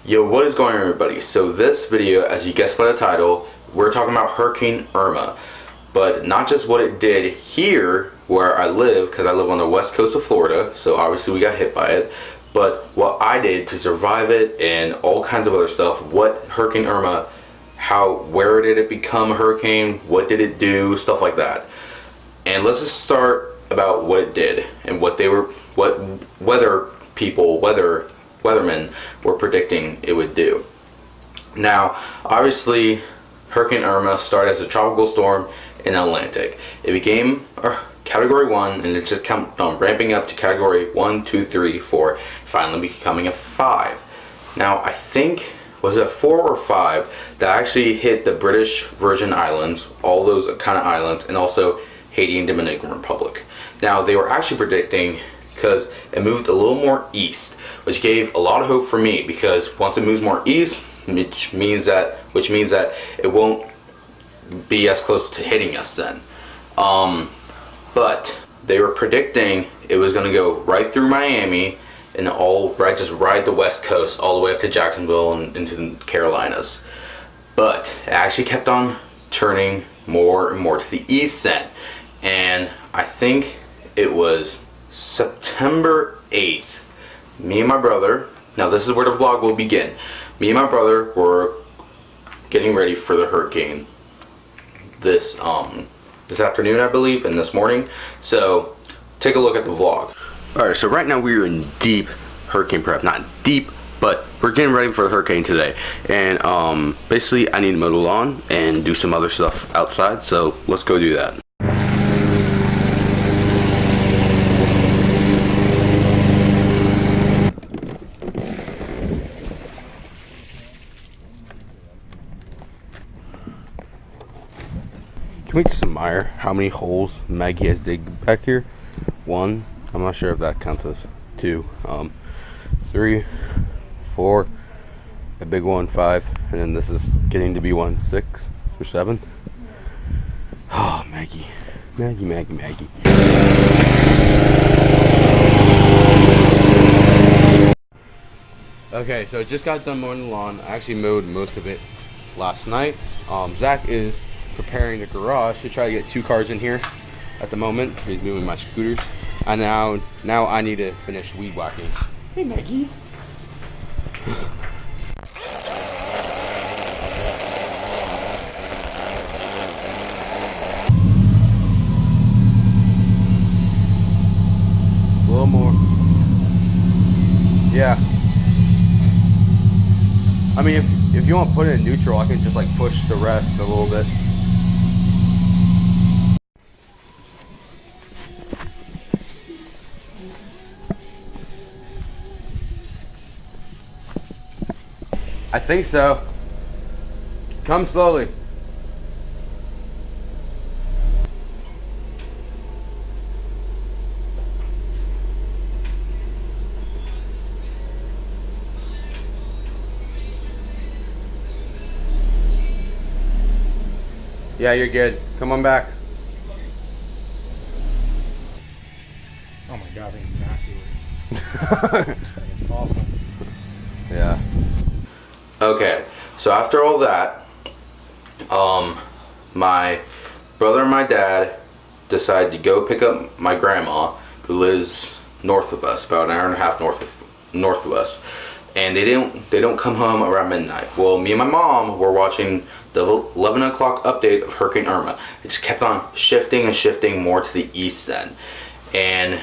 Yo, what is going on, everybody? So this video, as you guessed by the title, we're talking about Hurricane Irma, but not just what it did here where I live, because I live on the west coast of Florida, so obviously we got hit by it, but what I did to survive it and all kinds of other stuff. What Hurricane Irma, where did it become a hurricane, what did it do, stuff like that. And let's just start about what it did and what weathermen were predicting it would do. Now, obviously, Hurricane Irma started as a tropical storm in the Atlantic. It became a Category 1, and it just kept on ramping up to Category 1, 2, 3, 4, finally becoming a 5. Now, I think, was it a 4 or 5 that actually hit the British Virgin Islands, all those kind of islands, and also Haiti and Dominican Republic. Now, they were actually predicting, because it moved a little more east, which gave a lot of hope for me, because once it moves more east, which means that it won't be as close to hitting us then. But they were predicting it was going to go right through Miami and just ride the west coast all the way up to Jacksonville and into the Carolinas. But it actually kept on turning more and more to the east then. And I think it was September 8th. Me and my brother, now this is where the vlog will begin. Me and my brother were getting ready for the hurricane this afternoon, I believe, and this morning. So take a look at the vlog. Alright, so right now we are in deep hurricane prep. Not deep, but we're getting ready for the hurricane today. And basically I need to mow the lawn and do some other stuff outside, so let's go do that. Can we just admire how many holes Maggie has digged back here? 1, I'm not sure if that counts as 2, 3, 4, a big one, 5, and then this is getting to be 1, 6 or 7. Oh, Maggie. Okay, so I just got done mowing the lawn. I actually mowed most of it last night. Zach is preparing the garage to try to get 2 cars in here at the moment. He's moving my scooters. And now I need to finish weed whacking. Hey, Maggie. A little more. Yeah. I mean, if you want to put it in neutral, I can just like push the rest a little bit. I think so. Come slowly. Yeah, you're good. Come on back. Oh my god, I think it's nasty. It's awful. Yeah. Okay, so after all that, my brother and my dad decided to go pick up my grandma, who lives north of us, about an hour and a half north of us, and they don't come home around midnight. Well, me and my mom were watching the 11 o'clock update of Hurricane Irma. It just kept on shifting and shifting more to the east then, and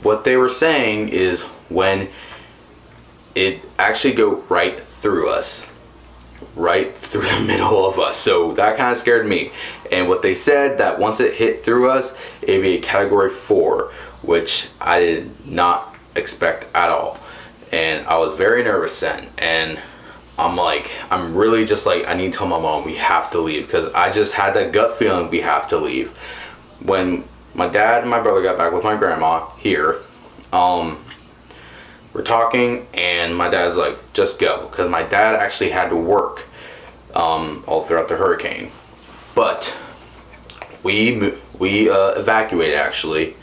what they were saying is when it actually go right through us, right through the middle of us. So that kind of scared me. And what they said, that once it hit through us, it'd be a Category 4, which I did not expect at all. And I was very nervous then. And I'm really just like, I need to tell my mom we have to leave, because I just had that gut feeling we have to leave. When my dad and my brother got back with my grandma here, we're talking, and my dad's like, just go, because my dad actually had to work all throughout the hurricane. But we evacuated actually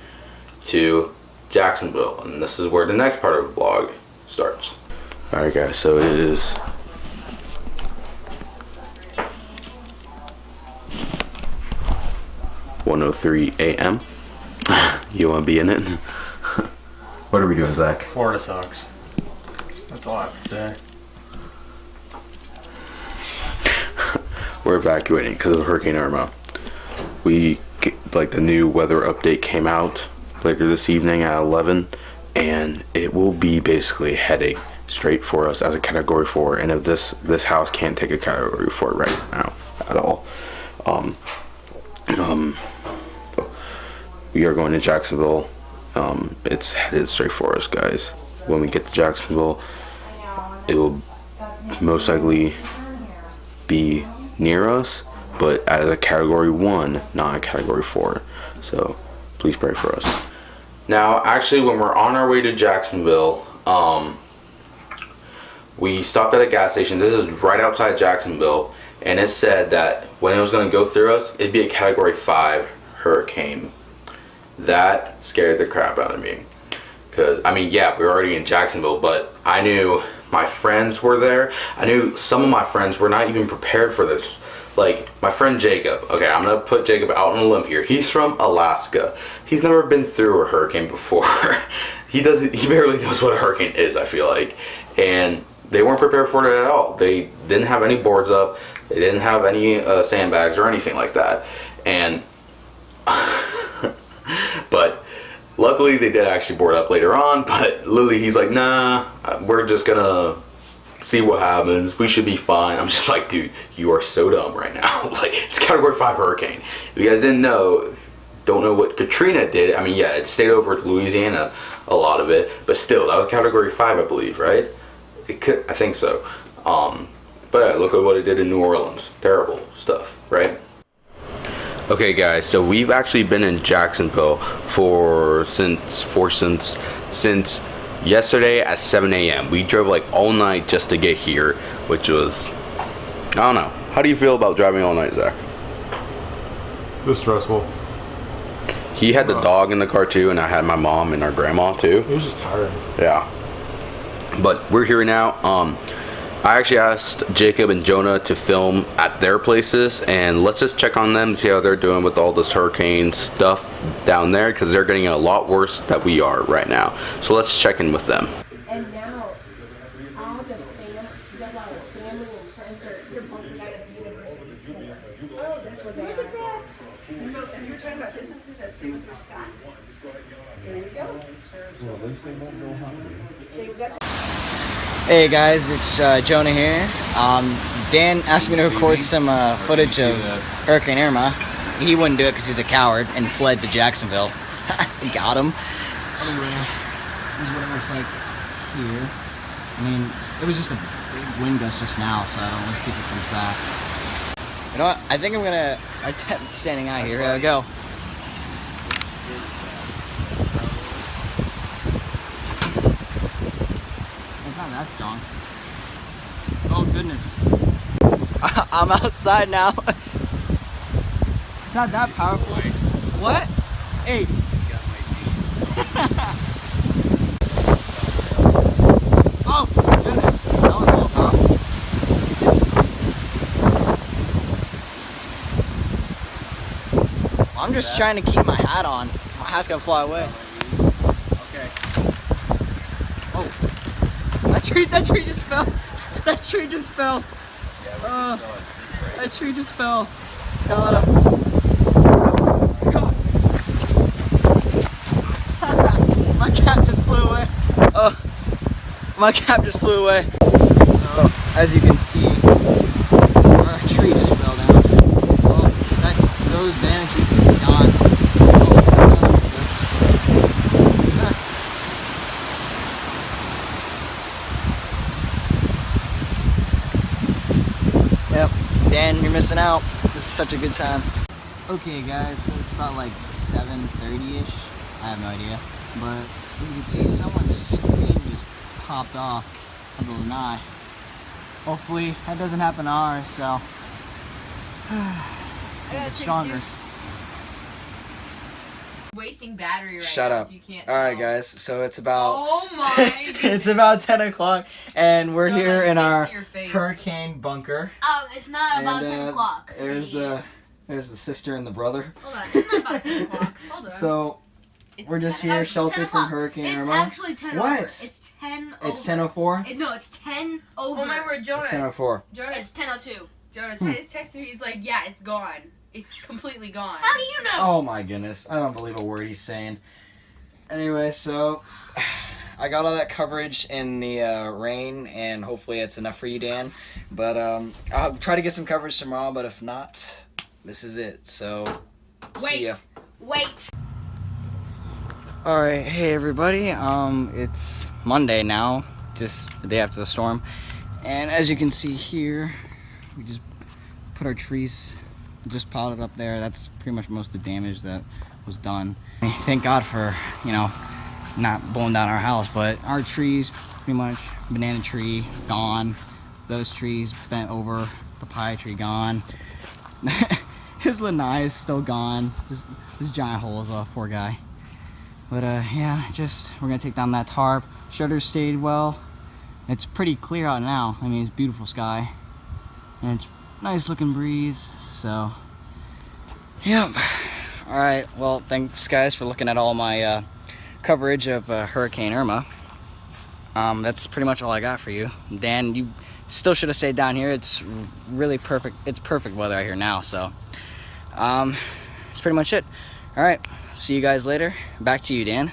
to Jacksonville, and this is where the next part of the vlog starts. Alright guys, so it is (1:03 a.m.) You wanna be in it? What are we doing, Zach? Florida sucks. That's all I have to say. We're evacuating because of Hurricane Irma. The new weather update came out later this evening at 11, and it will be basically heading straight for us as a category 4. And if this house can't take a category 4 right now at all, we are going to Jacksonville. It's headed straight for us, guys. When we get to Jacksonville, it will most likely be near us, but as a category 1, not a category 4. So please pray for us. Now, actually, when we're on our way to Jacksonville, we stopped at a gas station. This is right outside Jacksonville, and it said that when it was going to go through us, it'd be a category 5 hurricane. That scared the crap out of me. Because, I mean, yeah, we were already in Jacksonville, but I knew my friends were there. I knew some of my friends were not even prepared for this. Like, my friend Jacob. Okay, I'm going to put Jacob out on a limb here. He's from Alaska. He's never been through a hurricane before. He barely knows what a hurricane is, I feel like. And they weren't prepared for it at all. They didn't have any boards up. They didn't have any sandbags or anything like that. And but luckily they did actually board up later on. But Lily, he's like, nah, we're just gonna see what happens. We should be fine. I'm just like, dude, you are so dumb right now. Like, it's category 5 hurricane. If you guys don't know what Katrina did. I mean, yeah, it stayed over with Louisiana, a lot of it, but still, that was category 5, I believe, right? I think so. But yeah, look at what it did in New Orleans. Terrible stuff, right? Okay, guys, so we've actually been in Jacksonville since yesterday at 7 a.m. We drove like all night just to get here, which was, I don't know. How do you feel about driving all night, Zach? It was stressful. He had the dog in the car too, and I had my mom and our grandma too. It was just tiring. Yeah. But we're here now. I actually asked Jacob and Jonah to film at their places, and let's just check on them, see how they're doing with all this hurricane stuff down there, because they're getting a lot worse than we are right now. So let's check in with them. And now, all the family and friends are here bumping out of the university center. Oh, that's what they are. Look at that. So you're talking about businesses that stay with your staff. There you go. Well, at least they won't go hungry. Hey guys, it's Jonah here. Dan asked me to record some footage of Hurricane Irma. He wouldn't do it because he's a coward and fled to Jacksonville. Got him. Anyway, this is what it looks like here. I mean, it was just a big wind gust just now, so I don't want to see if it comes back. You know what? I think I'm gonna attempt standing out here. Here I go. Not that strong. Oh goodness. I'm outside now. It's not that powerful. What? Hey. Oh goodness. That was a little powerful. I'm just trying to keep my hat on. My hat's gonna fly away. Okay. Oh. That tree just fell. That tree just fell. That tree just fell. Got him. My cap just flew away. My cap just flew away. So, as you can see, our tree just fell down. Well, those banana trees are gone. Yep, Dan, you're missing out. This is such a good time. Okay guys, so it's about like 7:30ish. I have no idea. But as you can see, someone's screen just popped off of the lanai. Hopefully that doesn't happen to ours, so it's stronger. Wasting wasting battery right Shut now. up. If you can't. All right, tell. guys. So it's about. Oh my. It's about 10 o'clock, and we're Jonah, here in I our see your face. hurricane bunker. Oh, it's not about And, 10 o'clock. There's the sister and the brother. Hold on, it's not about 10 o'clock. Hold on. So It's we're just 10. here, It's 10 sheltered from o'clock. Hurricane It's Irma. actually 10 What? over. It's 10 over. It's 10:04. No, it's 10 over. Oh my word, Jonah. It's 10:04. Jonah, It's 10:02. Jonah, Titus texted me. He's like, yeah, it's gone. It's completely gone. How do you know? Oh my goodness, I don't believe a word he's saying. Anyway, so I got all that coverage in the rain, and hopefully it's enough for you, Dan. But I'll try to get some coverage tomorrow, but if not, this is it. So, see ya. Wait. All right, hey everybody. It's Monday now, just the day after the storm, and as you can see here, we just put our trees, just piled it up there. That's pretty much most of the damage that was done. Thank God for, you know, not blowing down our house, but our trees, pretty much, banana tree gone, those trees bent over, papaya tree gone, his lanai is still gone, this giant hole is off, poor guy. But yeah, just we're gonna take down that tarp. Shutters stayed well. It's pretty clear out now. I mean, it's beautiful sky, and it's nice looking breeze. So, yep. All right. Well, thanks guys for looking at all my coverage of Hurricane Irma. That's pretty much all I got for you. Dan, you still should have stayed down here. It's really perfect. It's perfect weather out here now. So, that's pretty much it. All right. See you guys later. Back to you, Dan.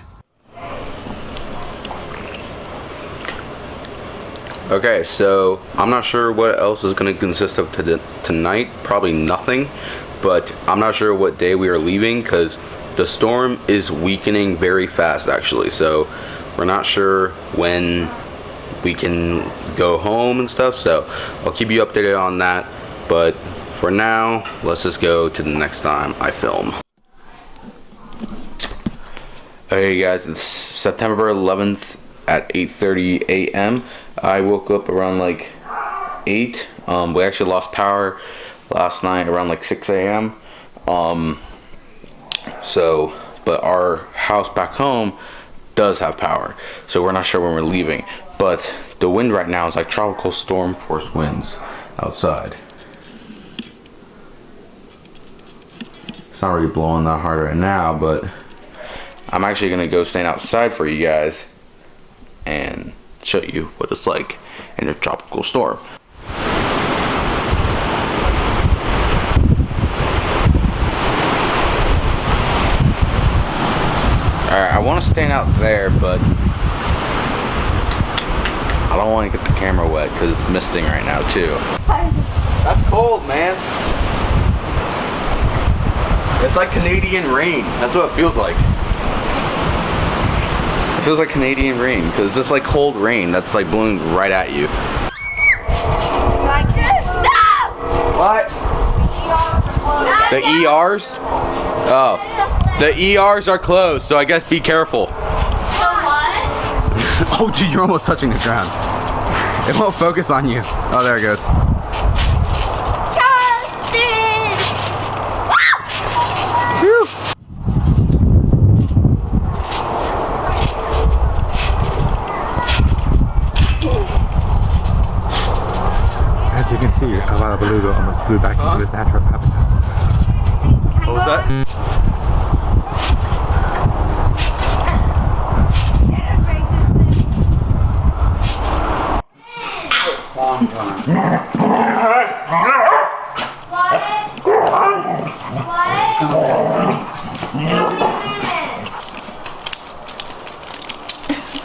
Okay, so I'm not sure what else is going to consist of tonight. Probably nothing, but I'm not sure what day we are leaving because the storm is weakening very fast actually. So we're not sure when we can go home and stuff. So I'll keep you updated on that. But for now, let's just go to the next time I film. Hey guys, it's September 11th at 8:30 a.m. I woke up around like 8. We actually lost power last night around like 6 a.m. So, but our house back home does have power, so we're not sure when we're leaving. But the wind right now is like tropical storm force winds outside. It's not really blowing that hard right now, but I'm actually gonna go stand outside for you guys and show you what it's like in a tropical storm. Alright, I want to stand out there, but I don't want to get the camera wet because it's misting right now too. That's cold, man. It's like Canadian rain. That's what it feels like. It feels like Canadian rain because it's just like cold rain that's like blowing right at you. What? The ERs? Oh. The ERs are closed, so I guess be careful. Oh, dude, you're almost touching the ground. It won't focus on you. Oh, there it goes. Whew. As you can see, a lot of beluga almost flew back into its natural habitat. What was that?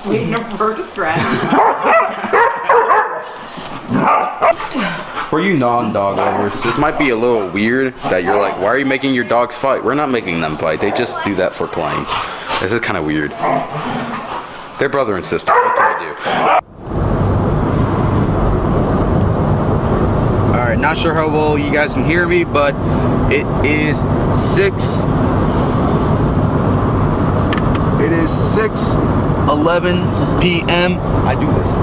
Waiting for her to scratch. For you non-dog lovers, this might be a little weird that you're like, why are you making your dogs fight? We're not making them fight. They just do that for playing. This is kind of weird. They're brother and sister. What can I do? Alright, not sure how well you guys can hear me, but it is 6:11 p.m. I do this.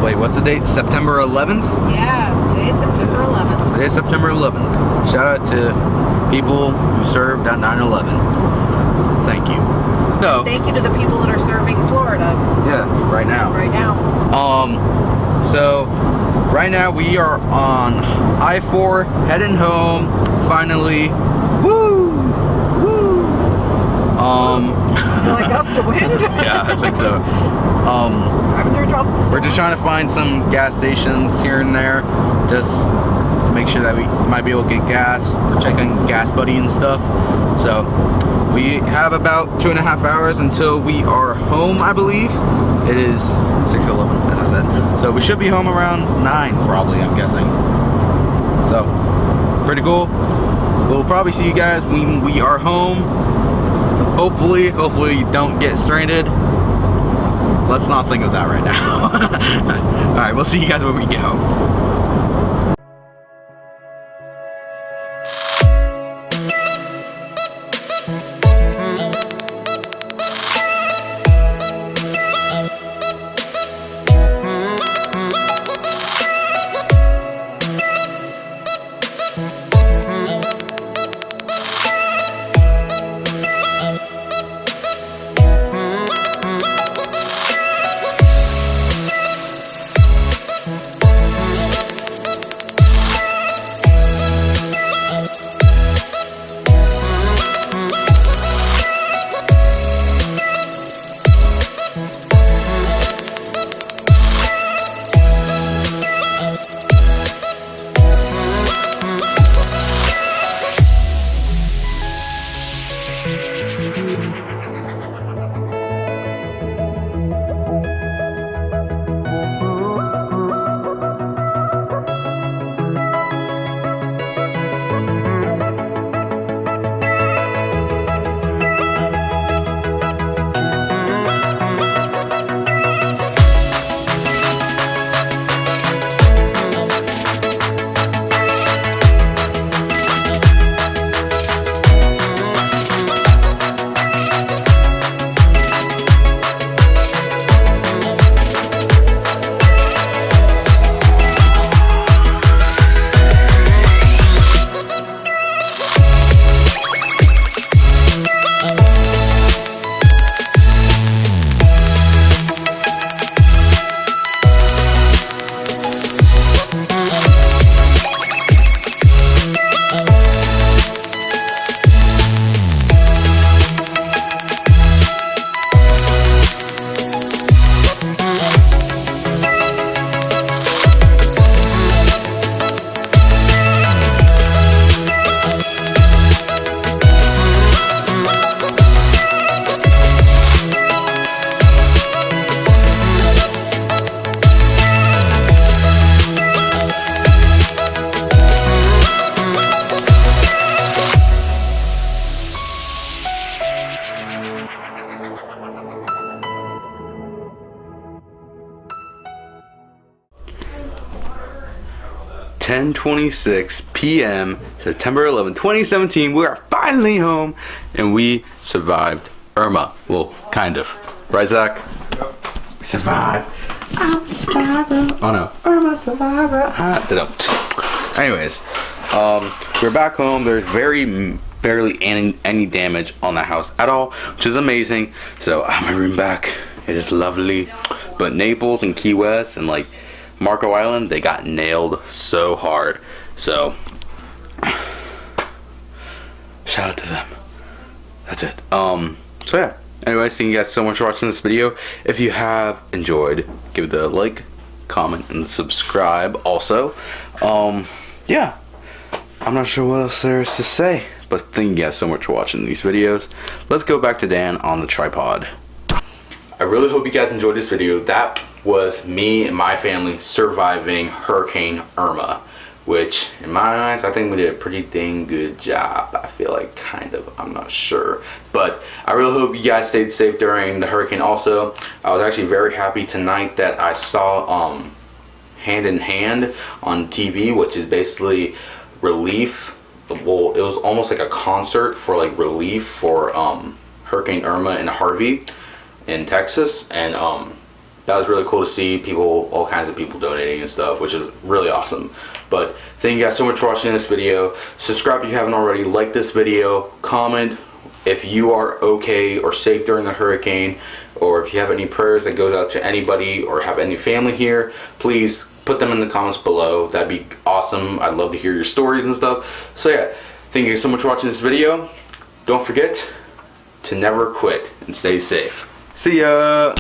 Wait, what's the date? September 11th? Yeah, today's September 11th. Today's September 11th. Shout out to people who served at 9/11. Thank you. So, Thank you to the people that are serving Florida yeah, right now. right now. So right now we are on I-4 heading home finally. Woo! Woo! You like gust of wind? Yeah, I think so. Driving through tropical We're just trying to find some gas stations here and there, just to make sure that we might be able to get gas. We're checking Gas Buddy and stuff. So we have about 2.5 hours until we are home, I believe. It is 6:11, as I said. So we should be home around 9, probably, I'm guessing. So, pretty cool. We'll probably see you guys when we are home. Hopefully you don't get stranded. Let's not think of that right now. Alright, we'll see you guys when we get home. 10:26 p.m. September 11, 2017. We are finally home, and we survived Irma. Well, kind of. Right, Zach? We survived. I'm a survivor. Oh no, Irma survivor. Anyways, we're back home. There's barely any damage on the house at all, which is amazing. So I have my room back. It is lovely. But Naples and Key West and like Marco Island, they got nailed so hard. So shout out to them. That's it. So yeah. Anyways, thank you guys so much for watching this video. If you have enjoyed, give it a like, comment, and subscribe also. Yeah. I'm not sure what else there is to say, but thank you guys so much for watching these videos. Let's go back to Dan on the tripod. I really hope you guys enjoyed this video. That was me and my family surviving Hurricane Irma, which in my eyes, I think we did a pretty dang good job. I feel like, kind of, I'm not sure. But I really hope you guys stayed safe during the hurricane also. I was actually very happy tonight that I saw Hand in Hand on TV, which is basically relief. Well, it was almost like a concert for like relief for Hurricane Irma and Harvey in Texas, and That was really cool to see people, all kinds of people donating and stuff, which is really awesome. But thank you guys so much for watching this video. Subscribe if you haven't already. Like this video. Comment if you are okay or safe during the hurricane, or if you have any prayers that goes out to anybody or have any family here, please put them in the comments below. That'd be awesome. I'd love to hear your stories and stuff. So yeah, thank you so much for watching this video. Don't forget to never quit and stay safe. See ya!